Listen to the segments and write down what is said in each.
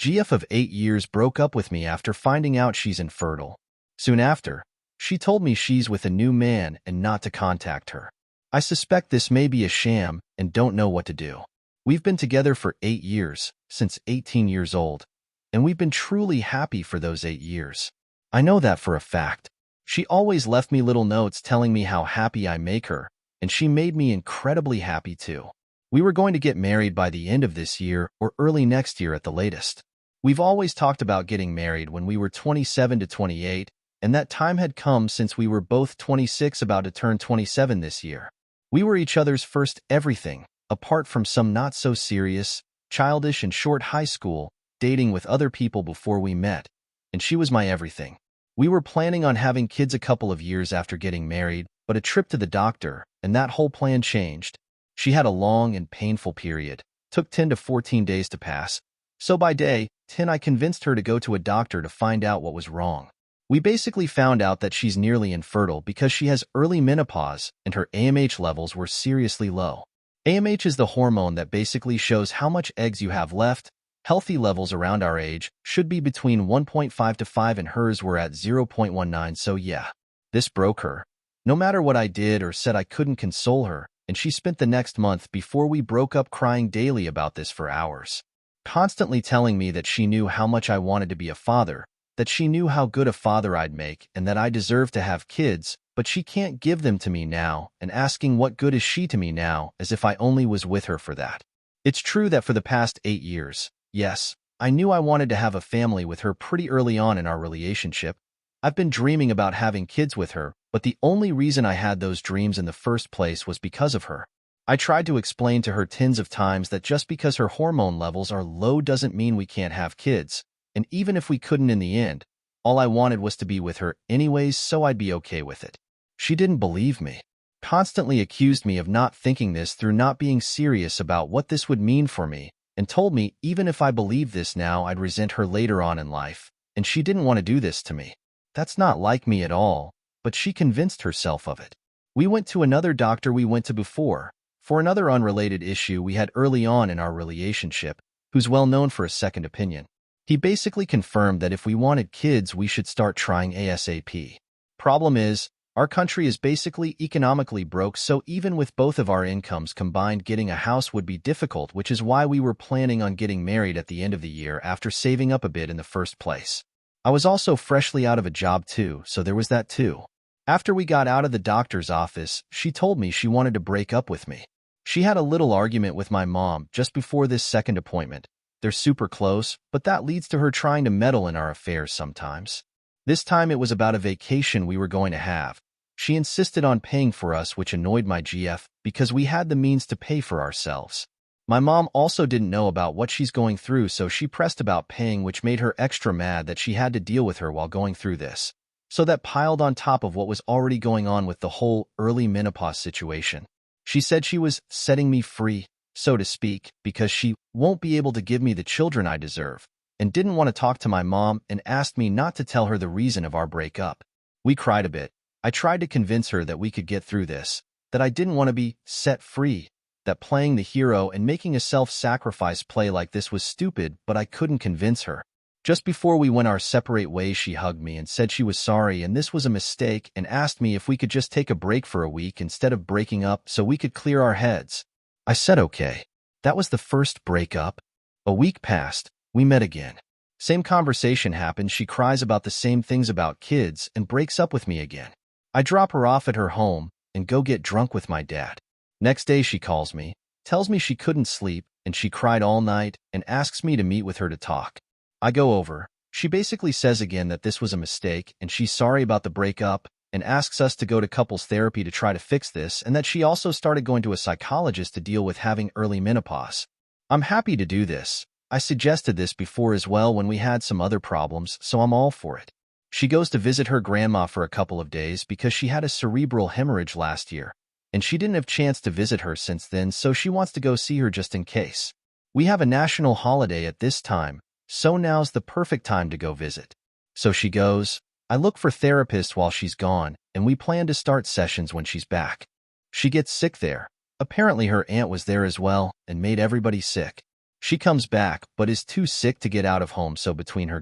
GF of 8 years broke up with me after finding out she's infertile. Soon after, she told me she's with a new man and not to contact her. I suspect this may be a sham and don't know what to do. We've been together for 8 years, since 18 years old, and we've been truly happy for those 8 years. I know that for a fact. She always left me little notes telling me how happy I make her, and she made me incredibly happy too. We were going to get married by the end of this year or early next year at the latest. We've always talked about getting married when we were 27 to 28, and that time had come since we were both 26 about to turn 27 this year. We were each other's first everything, apart from some not-so-serious, childish and short high school, dating with other people before we met, and she was my everything. We were planning on having kids a couple of years after getting married, but a trip to the doctor, and that whole plan changed. She had a long and painful period, took 10 to 14 days to pass, so by day 10 I convinced her to go to a doctor to find out what was wrong. We basically found out that she's nearly infertile because she has early menopause and her AMH levels were seriously low. AMH is the hormone that basically shows how much eggs you have left. Healthy levels around our age should be between 1.5 to 5 and hers were at 0.19, so yeah. This broke her. No matter what I did or said, I couldn't console her, and she spent the next month before we broke up crying daily about this for hours. Constantly telling me that she knew how much I wanted to be a father, that she knew how good a father I'd make and that I deserved to have kids, but she can't give them to me now, and asking what good is she to me now, as if I only was with her for that. It's true that for the past 8 years, yes, I knew I wanted to have a family with her pretty early on in our relationship. I've been dreaming about having kids with her, but the only reason I had those dreams in the first place was because of her. I tried to explain to her tens of times that just because her hormone levels are low doesn't mean we can't have kids, and even if we couldn't in the end, all I wanted was to be with her anyways, so I'd be okay with it. She didn't believe me. Constantly accused me of not thinking this through, not being serious about what this would mean for me, and told me even if I believed this now, I'd resent her later on in life, and she didn't want to do this to me. That's not like me at all, but she convinced herself of it. We went to another doctor we went to before, for another unrelated issue we had early on in our relationship, who's well known for a second opinion. He basically confirmed that if we wanted kids, we should start trying ASAP. Problem is, our country is basically economically broke, so even with both of our incomes combined, getting a house would be difficult, which is why we were planning on getting married at the end of the year after saving up a bit in the first place. I was also freshly out of a job too, so there was that too. After we got out of the doctor's office, she told me she wanted to break up with me. She had a little argument with my mom just before this second appointment. They're super close, but that leads to her trying to meddle in our affairs sometimes. This time it was about a vacation we were going to have. She insisted on paying for us, which annoyed my GF because we had the means to pay for ourselves. My mom also didn't know about what she's going through, so she pressed about paying, which made her extra mad that she had to deal with her while going through this. So that piled on top of what was already going on with the whole early menopause situation. She said she was setting me free, so to speak, because she won't be able to give me the children I deserve, and didn't want to talk to my mom and asked me not to tell her the reason of our breakup. We cried a bit. I tried to convince her that we could get through this, that I didn't want to be set free, that playing the hero and making a self-sacrifice play like this was stupid, but I couldn't convince her. Just before we went our separate ways, she hugged me and said she was sorry and this was a mistake, and asked me if we could just take a break for a week instead of breaking up so we could clear our heads. I said okay. That was the first breakup. A week passed. We met again. Same conversation happened. She cries about the same things about kids and breaks up with me again. I drop her off at her home and go get drunk with my dad. Next day she calls me, tells me she couldn't sleep and she cried all night and asks me to meet with her to talk. I go over. She basically says again that this was a mistake and she's sorry about the breakup and asks us to go to couples therapy to try to fix this, and that she also started going to a psychologist to deal with having early menopause. I'm happy to do this. I suggested this before as well when we had some other problems, so I'm all for it. She goes to visit her grandma for a couple of days because she had a cerebral hemorrhage last year, and she didn't have a chance to visit her since then, so she wants to go see her just in case. We have a national holiday at this time, so now's the perfect time to go visit. So she goes. I look for therapists while she's gone, and we plan to start sessions when she's back. She gets sick there. Apparently her aunt was there as well and made everybody sick. She comes back, but is too sick to get out of home, so between her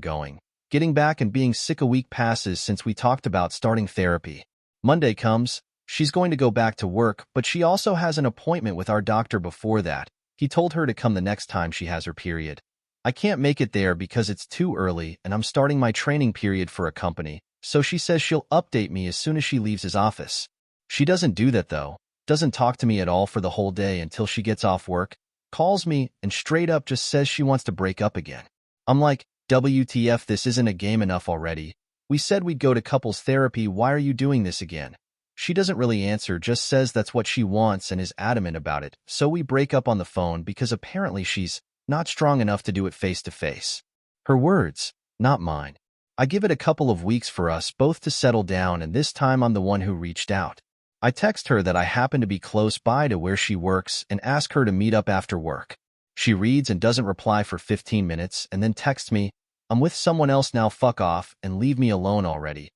getting back and being sick, a week passes since we talked about starting therapy. Monday comes, she's going to go back to work, but she also has an appointment with our doctor before that. He told her to come the next time she has her period. I can't make it there because it's too early and I'm starting my training period for a company, so she says she'll update me as soon as she leaves his office. She doesn't do that though, doesn't talk to me at all for the whole day until she gets off work, calls me, and straight up just says she wants to break up again. I'm like, WTF, this isn't a game enough already? We said we'd go to couples therapy, why are you doing this again? She doesn't really answer, just says that's what she wants and is adamant about it, so we break up on the phone because apparently she's not strong enough to do it face to face. Her words, not mine. I give it a couple of weeks for us both to settle down, and this time I'm the one who reached out. I text her that I happen to be close by to where she works and ask her to meet up after work. She reads and doesn't reply for 15 minutes and then texts me, I'm with someone else now, fuck off and leave me alone already.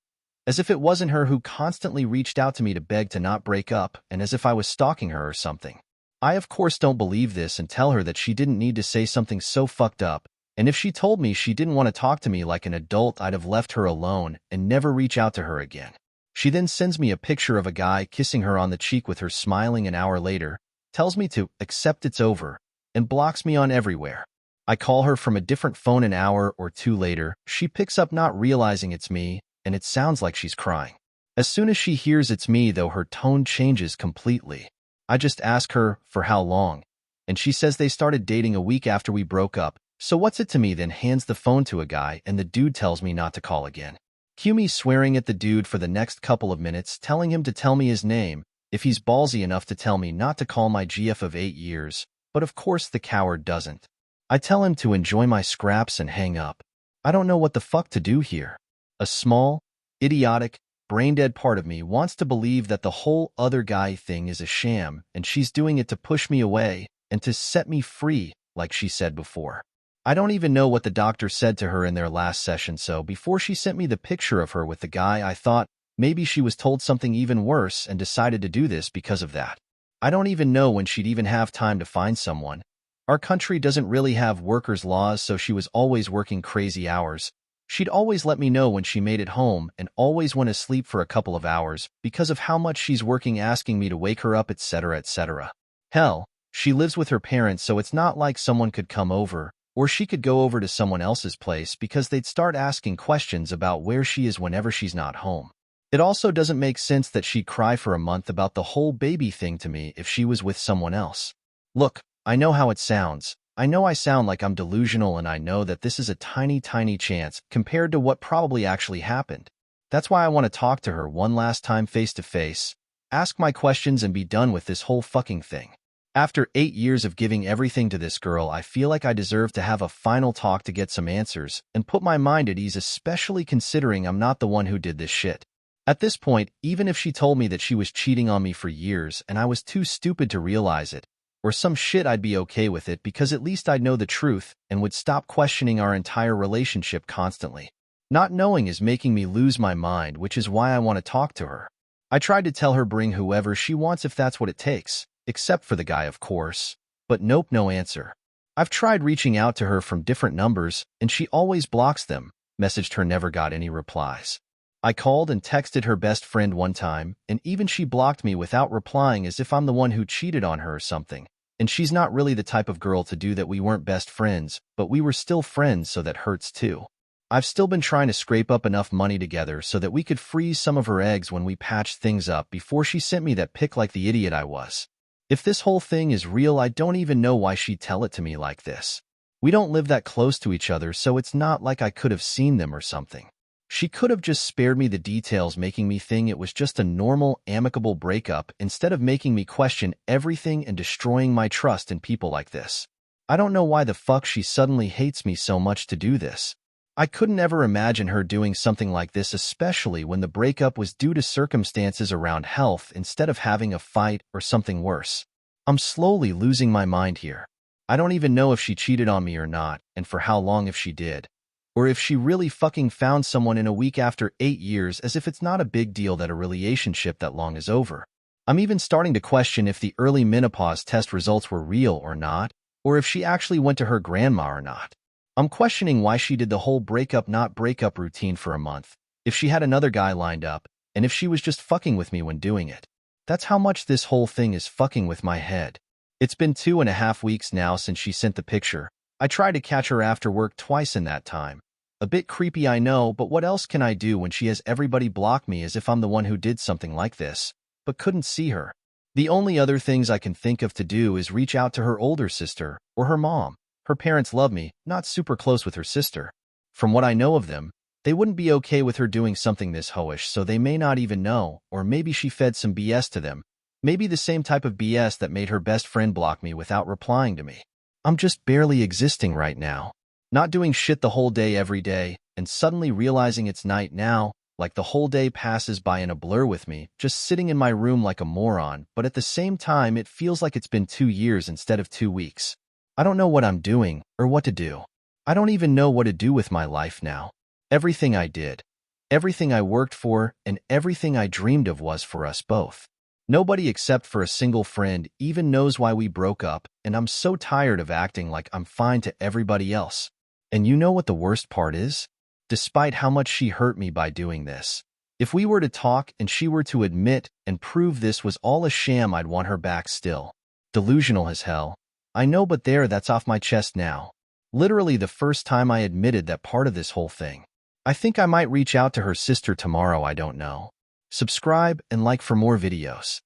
As if it wasn't her who constantly reached out to me to beg to not break up, and as if I was stalking her or something. I of course don't believe this and tell her that she didn't need to say something so fucked up, and if she told me she didn't want to talk to me like an adult, I'd have left her alone and never reach out to her again. She then sends me a picture of a guy kissing her on the cheek with her smiling an hour later, tells me to accept it's over, and blocks me on everywhere. I call her from a different phone an hour or two later. She picks up not realizing it's me, and it sounds like she's crying. As soon as she hears it's me, though, her tone changes completely. I just ask her for how long, and she says they started dating a week after we broke up. So what's it to me? Then hands the phone to a guy, and the dude tells me not to call again. Cue me swearing at the dude for the next couple of minutes, telling him to tell me his name, if he's ballsy enough to tell me not to call my GF of 8 years, but of course the coward doesn't. I tell him to enjoy my scraps and hang up. I don't know what the fuck to do here. A small, idiotic, brain-dead part of me wants to believe that the whole other guy thing is a sham, and she's doing it to push me away and to set me free, like she said before. I don't even know what the doctor said to her in their last session, so before she sent me the picture of her with the guy, I thought maybe she was told something even worse and decided to do this because of that. I don't even know when she'd even have time to find someone. Our country doesn't really have workers' laws, so she was always working crazy hours. She'd always let me know when she made it home and always went asleep for a couple of hours because of how much she's working, asking me to wake her up, etc., etc. Hell, she lives with her parents, so it's not like someone could come over, or she could go over to someone else's place because they'd start asking questions about where she is whenever she's not home. It also doesn't make sense that she'd cry for a month about the whole baby thing to me if she was with someone else. Look, I know how it sounds. I know I sound like I'm delusional, and I know that this is a tiny, tiny chance compared to what probably actually happened. That's why I want to talk to her one last time face to face, ask my questions, and be done with this whole fucking thing. After 8 years of giving everything to this girl, I feel like I deserve to have a final talk to get some answers and put my mind at ease, especially considering I'm not the one who did this shit. At this point, even if she told me that she was cheating on me for years and I was too stupid to realize it, or some shit, I'd be okay with it because at least I'd know the truth and would stop questioning our entire relationship constantly. Not knowing is making me lose my mind, which is why I want to talk to her. I tried to tell her bring whoever she wants if that's what it takes, except for the guy, of course. But nope, no answer. I've tried reaching out to her from different numbers, and she always blocks them. Messaged her, never got any replies. I called and texted her best friend one time, and even she blocked me without replying, as if I'm the one who cheated on her or something. And she's not really the type of girl to do that. We weren't best friends, but we were still friends, so that hurts too. I've still been trying to scrape up enough money together so that we could freeze some of her eggs when we patched things up before she sent me that pic like the idiot I was. If this whole thing is real, I don't even know why she'd tell it to me like this. We don't live that close to each other, so it's not like I could have seen them or something. She could have just spared me the details, making me think it was just a normal, amicable breakup instead of making me question everything and destroying my trust in people like this. I don't know why the fuck she suddenly hates me so much to do this. I couldn't ever imagine her doing something like this, especially when the breakup was due to circumstances around health instead of having a fight or something worse. I'm slowly losing my mind here. I don't even know if she cheated on me or not, and for how long if she did. Or if she really fucking found someone in a week after 8 years, as if it's not a big deal that a relationship that long is over. I'm even starting to question if the early menopause test results were real or not, or if she actually went to her grandma or not. I'm questioning why she did the whole breakup not breakup routine for a month, if she had another guy lined up, and if she was just fucking with me when doing it. That's how much this whole thing is fucking with my head. It's been 2.5 weeks now since she sent the picture. I tried to catch her after work twice in that time. A bit creepy, I know, but what else can I do when she has everybody block me as if I'm the one who did something like this, but couldn't see her? The only other things I can think of to do is reach out to her older sister or her mom. Her parents love me, not super close with her sister. From what I know of them, they wouldn't be okay with her doing something this hoish, so they may not even know, or maybe she fed some BS to them. Maybe the same type of BS that made her best friend block me without replying to me. I'm just barely existing right now. Not doing shit the whole day every day, and suddenly realizing it's night now, like the whole day passes by in a blur with me, just sitting in my room like a moron, but at the same time it feels like it's been 2 years instead of 2 weeks. I don't know what I'm doing, or what to do. I don't even know what to do with my life now. Everything I did, everything I worked for, and everything I dreamed of was for us both. Nobody except for a single friend even knows why we broke up, and I'm so tired of acting like I'm fine to everybody else. And you know what the worst part is? Despite how much she hurt me by doing this, if we were to talk and she were to admit and prove this was all a sham, I'd want her back still. Delusional as hell. I know, but that's off my chest now. Literally the first time I admitted that part of this whole thing. I think I might reach out to her sister tomorrow, I don't know. Subscribe and like for more videos.